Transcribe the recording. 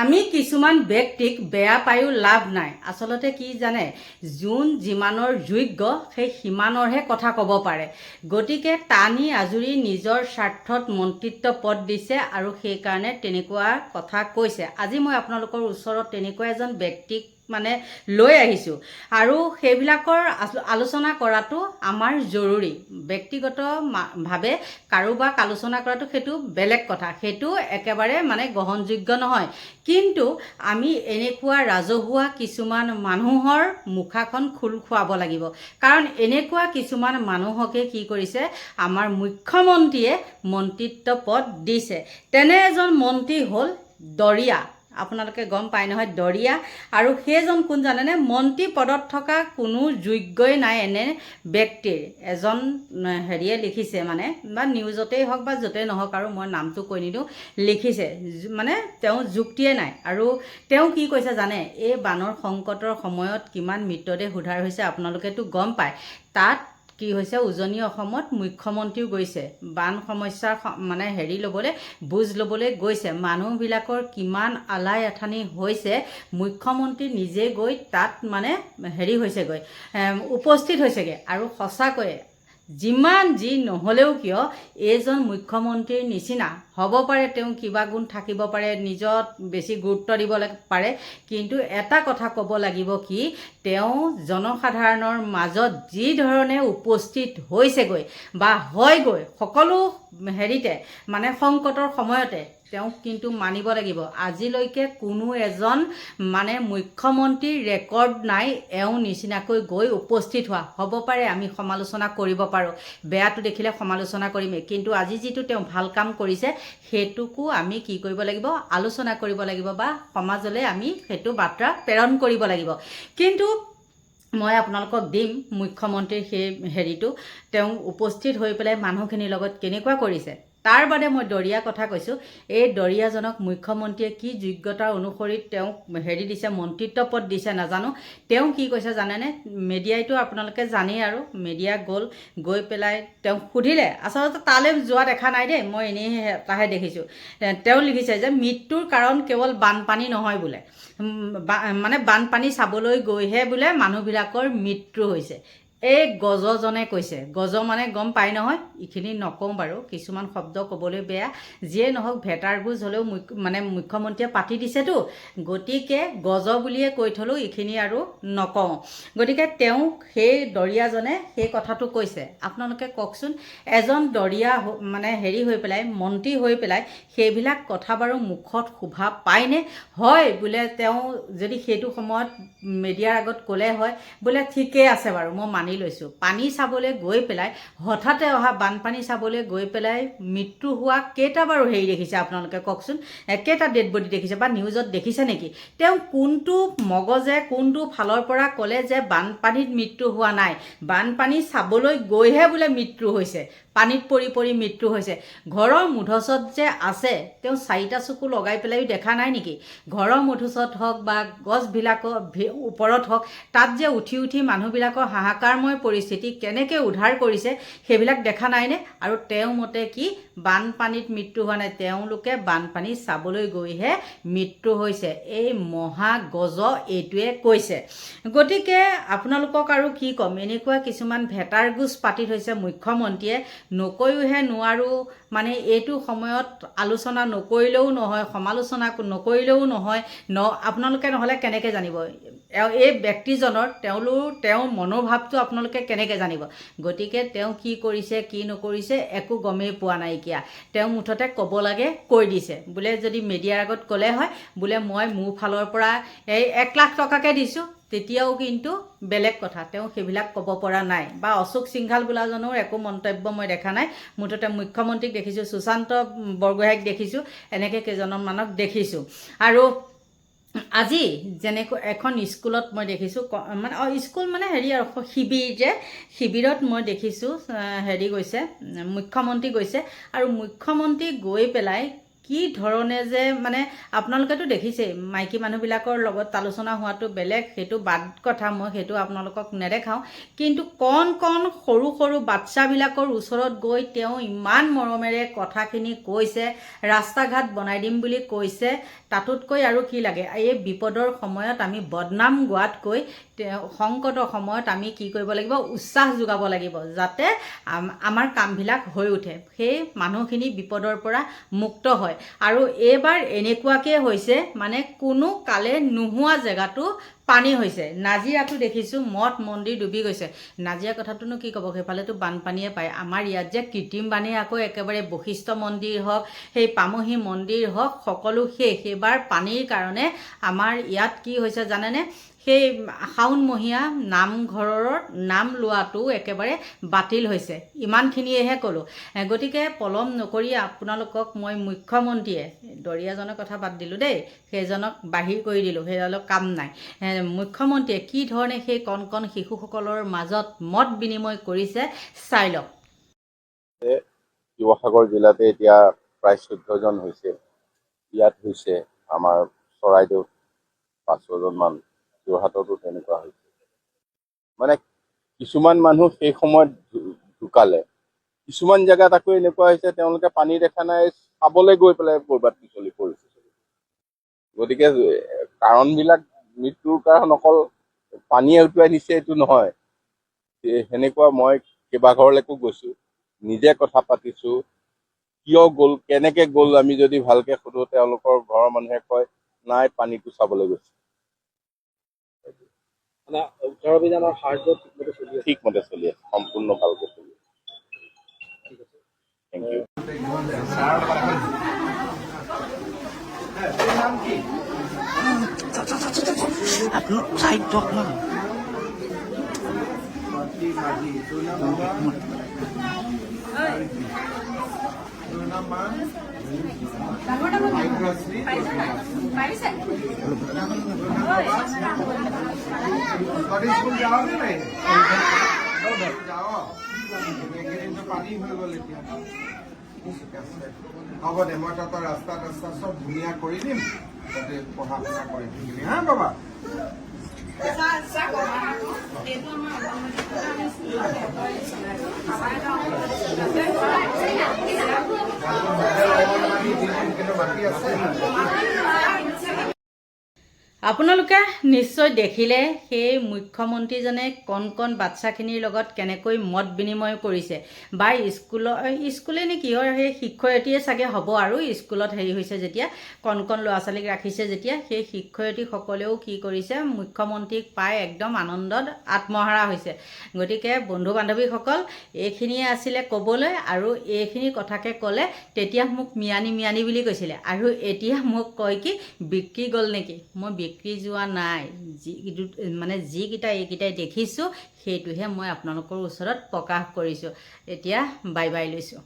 আমি কিছুমান ব্যক্তিক বেয়া পায়ো লাভ নাই। আচলতে কি জানে, যোন যিমানৰ যোগ্য সেই সিমানৰহে কথা ক'ব পাৰে। গতিকে টানি আজুৰি নিজৰ স্বাৰ্থত মন্ত্ৰিত্ব পদ দিছে আৰু সেইকাৰণে তেনেকুৱা কথা কৈছে। আজি মই আপোনালোকৰ ওচৰত তেনেকুৱা এজন ব্যক্তিক মানে লৈ আহিছোঁ আৰু সেইবিলাকৰ আলোচনা কৰাটো আমাৰ জৰুৰী। ব্যক্তিগতভাৱে কাৰোবাক আলোচনা কৰাটো সেইটো বেলেগ কথা, সেইটো একেবাৰে মানে গ্ৰহণযোগ্য নহয়। কিন্তু আমি এনেকুৱা ৰাজহুৱা কিছুমান মানুহৰ মুখাখন খোল খুৱাব লাগিব। কাৰণ এনেকুৱা কিছুমান মানুহকে কি কৰিছে, আমাৰ মুখ্যমন্ত্ৰীয়ে মন্ত্ৰিত্ব পদ দিছে। তেনে এজন মন্ত্ৰী হ'ল দৰিয়া। আপোনালোকে গম পায় নহয় দৰিয়া। আৰু সেইজন কোন জানেনে? মন্ত্ৰী পদত থকা কোনো যোগ্যই নাই এনে ব্যক্তিৰ। এজন হেৰিয়ে লিখিছে মানে, বা নিউজতেই হওক বা য'তেই নহওক, আৰু মই নামটো কৈ নিদিওঁ, লিখিছে মানে তেওঁ যুক্তিয়ে নাই। আৰু তেওঁ কি কৈছে জানে, এই বানৰ সংকটৰ সময়ত কিমান মৃতদেহ উদ্ধাৰ হৈছে আপোনালোকেতো গম পায়। তাত কি হৈছে, উজনি অসমত মুখ্যমন্ত্ৰীও গৈছে বান সমস্যাৰ মানে ল'বলৈ, বুজ ল'বলৈ গৈছে। মানুহবিলাকৰ কিমান আলাই আথানি হৈছে, মুখ্যমন্ত্ৰী নিজে গৈ তাত মানে হৈছেগৈ, উপস্থিত হৈছেগৈ। আৰু সঁচাকৈয়ে যিমান যি নহ'লেও কিয়, এইজন মুখ্যমন্ত্ৰীৰ নিচিনা হ'ব পাৰে, তেওঁ কিবা গুণ থাকিব পাৰে, নিজত বেছি গুৰুত্ব দিব পাৰে, কিন্তু এটা কথা ক'ব লাগিব কি, তেওঁ জনসাধাৰণৰ মাজত যি ধৰণে উপস্থিত হৈছেগৈ বা হয়গৈ সকলো মানে সংকটৰ সময়তে, তেওঁক কিন্তু মানিব লাগিব। আজিলৈকে কোনো এজন মানে মুখ্যমন্ত্ৰীৰ ৰেকৰ্ড নাই এওঁ নিচিনাকৈ গৈ উপস্থিত হোৱা। হ'ব পাৰে আমি সমালোচনা কৰিব পাৰোঁ, বেয়াটো দেখিলে সমালোচনা কৰিমেই, কিন্তু আজি যিটো তেওঁ ভাল কাম কৰিছে সেইটোকো আমি কি কৰিব লাগিব, আলোচনা কৰিব লাগিব, বা সমাজলৈ আমি সেইটো বাৰ্তা প্ৰেৰণ কৰিব লাগিব। কিন্তু মই আপোনালোকক দিম মুখ্যমন্ত্ৰীৰ সেই তেওঁ উপস্থিত হৈ পেলাই মানুহখিনিৰ লগত কেনেকুৱা কৰিছে। তাৰ বাদে মই দৰিয়াৰ কথা কৈছোঁ। এই দৰিয়াজনক মুখ্যমন্ত্ৰীয়ে কি যোগ্যতাৰ অনুসৰি তেওঁক দিছে, মন্ত্ৰিত্ব পদ দিছে নাজানো। তেওঁ কি কৈছে জানেনে? মিডিয়াইতো আপোনালোকে জানেই, আৰু মিডিয়া গৈ পেলাই তেওঁক সুধিলে। আচলতে তালৈ যোৱা দেখা নাই দেই, মই এনেই এটাহে দেখিছোঁ। তেওঁ লিখিছে যে মৃত্যুৰ কাৰণ কেৱল বানপানী নহয় বোলে, মানে বানপানী চাবলৈ গৈহে বোলে মানুহবিলাকৰ মৃত্যু হৈছে। এই গজজনে কৈছে। গজ মানে গম পাই নহয়, এইখিনি নকওঁ বাৰু, কিছুমান শব্দ ক'বলৈ বেয়া। যিয়ে নহওক, ভেটাৰ গুজ হ'লেও মানে মুখ্যমন্ত্ৰীয়ে পাতি দিছেতো, গতিকে গজ বুলিয়ে কৈ থ'লেও এইখিনি আৰু নকওঁ। গতিকে তেওঁক সেই দৰিয়াজনে সেই কথাটো কৈছে। আপোনালোকে কওকচোন, এজন দৰিয়া মানে হৈ পেলাই, মন্ত্ৰী হৈ পেলাই সেইবিলাক কথা বাৰু মুখত শোভা পায়নে? হয় বোলে, তেওঁ যদি সেইটো সময়ত মিডিয়াৰ আগত ক'লে হয় বোলে ঠিকেই আছে বাৰু, মই মানি লৈছোঁ। পানী চাবলৈ গৈ পেলাই, হঠাতে অহা বানপানী চাবলৈ গৈ পেলাই মৃত্যু হোৱা কেইটা বাৰু দেখিছে আপোনালোকে কওকচোন? কেইটা ডেড বডি দেখিছে বা নিউজত দেখিছে নেকি? তেওঁ কোনটো মগজে, কোনটো ফালৰ পৰা ক'লে যে বানপানীত মৃত্যু হোৱা নাই, বানপানী চাবলৈ গৈহে বোলে মৃত্যু হৈছে, পানীত পৰি পৰি মৃত্যু হৈছে। ঘৰৰ মুধচত যে আছে, তেওঁ 4টা চকু লগাই পেলাইও দেখা নাই নেকি? ঘৰৰ মুধচত হওক বা গছবিলাকৰ ওপৰত হওক, তাত যে উঠি উঠি মানুহবিলাকৰ হাহাকাৰময় পৰিস্থিতি কেনেকৈ উদ্ধাৰ কৰিছে সেইবিলাক দেখা নাইনে? আৰু তেওঁ মতে কি বানপানীত মৃত্যু হোৱা নাই, তেওঁলোকে বানপানী চাবলৈ গৈহে মৃত্যু হৈছে। এই মহা গজ এইটোৱে কৈছে। গতিকে আপোনালোকক আৰু কি ক'ম, এনেকুৱা কিছুমান ভেটাৰ গুজ পাতি থৈছে মুখ্যমন্ত্ৰীয়ে, নকৈওহে নোৱাৰোঁ। মানে এইটো সময়ত আলোচনা নকৰিলেও নহয়, সমালোচনা নকৰিলেও নহয়। আপোনালোকে নহ'লে কেনেকৈ জানিব এই ব্যক্তিজনৰ তেওঁৰ মনোভাৱটো আপোনালোকে কেনেকৈ জানিব? গতিকে তেওঁ কি কৰিছে কি নকৰিছে একো গমেই পোৱা নাইকিয়া। তেওঁ মুঠতে ক'ব লাগে কৈ দিছে। বোলে যদি মিডিয়াৰ আগত ক'লে হয় বোলে মই মোৰ ফালৰ পৰা 1 লাখ টকাকৈ দিছোঁ, তেতিয়াও কিন্তু বেলেগ কথা, তেওঁ সেইবিলাক ক'ব পৰা নাই। বা অশোক সিংঘাল বোলাজনৰ একো মন্তব্য মই দেখা নাই। মুঠতে মুখ্যমন্ত্ৰীক দেখিছোঁ, সুশান্ত বৰগোহাঁইক দেখিছোঁ, এনেকৈ কেইজনমানক দেখিছোঁ। আৰু আজি যেনেকৈ এখন স্কুলত মই দেখিছোঁ, মানে স্কুল মানে আৰু শিবিৰ যে, শিবিৰত মই দেখিছোঁ গৈছে, মুখ্যমন্ত্ৰী গৈছে। আৰু মুখ্যমন্ত্ৰী গৈ পেলাই কি ধৰণে যে মানে আপোনালোকেতো দেখিছেই মাইকী মানুহবিলাকৰ লগত আলোচনা হোৱাটো বেলেগ, সেইটো বাদ কথা, মই সেইটো আপোনালোকক নেদেখাওঁ। কিন্তু কণ কণ সৰু সৰু বাচ্চাবিলাকৰ ওচৰত গৈ তেওঁ ইমান মৰমেৰে কথাখিনি কৈছে, ৰাস্তা ঘাট বনাই দিম বুলি কৈছে। তাতোতকৈ আৰু কি লাগে? এই বিপদৰ সময়ত আমি বদনাম গোৱাতকৈ সংকটৰ সময়ত আমি কি কৰিব লাগিব? উৎসাহ যোগাব লাগিব, যাতে আমাৰ কামবিলাক হৈ উঠে, সেই মানুহখিনি বিপদৰ পৰা মুক্ত হয়। আৰু এইবাৰ এনেকুৱাকৈ হৈছে মানে কোনো কালে নোহোৱা জেগাটো পানী হৈছে। নাজিৰাটো দেখিছোঁ মঠ মন্দিৰ ডুবি গৈছে। নাজিৰা কথাটোনো কি ক'ব, সেইফালেতো বানপানীয়ে পায়। আমাৰ ইয়াত যে কৃত্ৰিম বানে আকৌ একেবাৰে বশিষ্ঠ মন্দিৰ হওক, সেই পামহি মন্দিৰ হওক, সকলো শেষ। এইবাৰ পানীৰ কাৰণে আমাৰ ইয়াত কি হৈছে জানেনে? সেই শাওণমহীয়া নামঘৰৰ নাম লোৱাটো একেবাৰে বাতিল হৈছে। ইমানখিনিয়েহে ক'লোঁ। গতিকে পলম নকৰি আপোনালোকক মই মুখ্যমন্ত্ৰীয়ে, দৰীয়াজনৰ কথা বাদ দিলোঁ দেই, সেইজনক বাহিৰ কৰি দিলোঁ, সেইজনক কাম নাই। মুখ্যমন্ত্ৰীয়ে কি ধৰণে সেই কণ কণ শিশুসকলৰ মাজত মত বিনিময় কৰিছে চাই লওক। শিৱসাগৰ জিলাতে এতিয়া প্ৰায় 14জন হৈছে। ইয়াত হৈছে আমাৰ চৰাইদেউত 5জন মান, যোৰহাটতো তেনেকুৱা হৈছে। মানে কিছুমান মানুহ সেই সময়ত ঢুকালে, কিছুমান জেগাত আকৌ এনেকুৱা হৈছে তেওঁলোকে পানী দেখা নাই, চাবলৈ গৈ পেলাই ক'ৰবাত পিছলি পৰিছে। গতিকে কাৰণবিলাক মৃত্যুৰ কাৰণ অকল পানীয়ে উটুৱাই নিছে এইটো নহয়। সেনেকুৱা মই কেইবাঘৰলৈকো গৈছো, নিজে কথা পাতিছো, কিয় গ'ল, কেনেকে গ'ল, আমি যদি ভালকে সোধো তেওঁলোকৰ ঘৰৰ মানুহে কয় নাই পানীটো চাবলৈ গৈছে। উদ্ধাৰ অভিযানৰ সাহায্য ঠিকমতে চলি আছে, সম্পূৰ্ণ ভালকে চলি আছে। Thank you. হ'ব দে, মই তহঁতৰ ৰাস্তা চব ধুনীয়া কৰি দিম, তাতে পঢ়া শুনা কৰি থাকিবি হা বাবা। আপোনালোকে নিশ্চয় দেখিলে সেই মুখ্যমন্ত্ৰীজনে কণ কণ বাচ্চাখিনিৰ লগত কেনেকৈ মত বিনিময় কৰিছে। বা স্কুলে নে কিহৰ সেই শিক্ষয়িত্ৰীয়ে চাগে হ'ব আৰু, স্কুলত হেৰি হৈছে যেতিয়া, কণ কণ ল'ৰা ছোৱালীক ৰাখিছে যেতিয়া, সেই শিক্ষয়িত্ৰীসকলেও কি কৰিছে, মুখ্যমন্ত্ৰীক পাই একদম আনন্দত আত্মহাৰা হৈছে। গতিকে বন্ধু বান্ধৱীসকল, এইখিনিয়ে আছিলে ক'বলৈ। আৰু এইখিনি কথাকে ক'লে তেতিয়া মোক মিয়ানি বুলি কৈছিলে, আৰু এতিয়া মোক কয় কি বিক্ৰী গ'ল নেকি? মই বিক্ৰী যোৱা নাই, যিকেইটা এইকেইটাই দেখিছোঁ সেইটোহে মই আপোনালোকৰ ওচৰত প্ৰকাশ কৰিছোঁ। এতিয়া বাই বাই লৈছোঁ।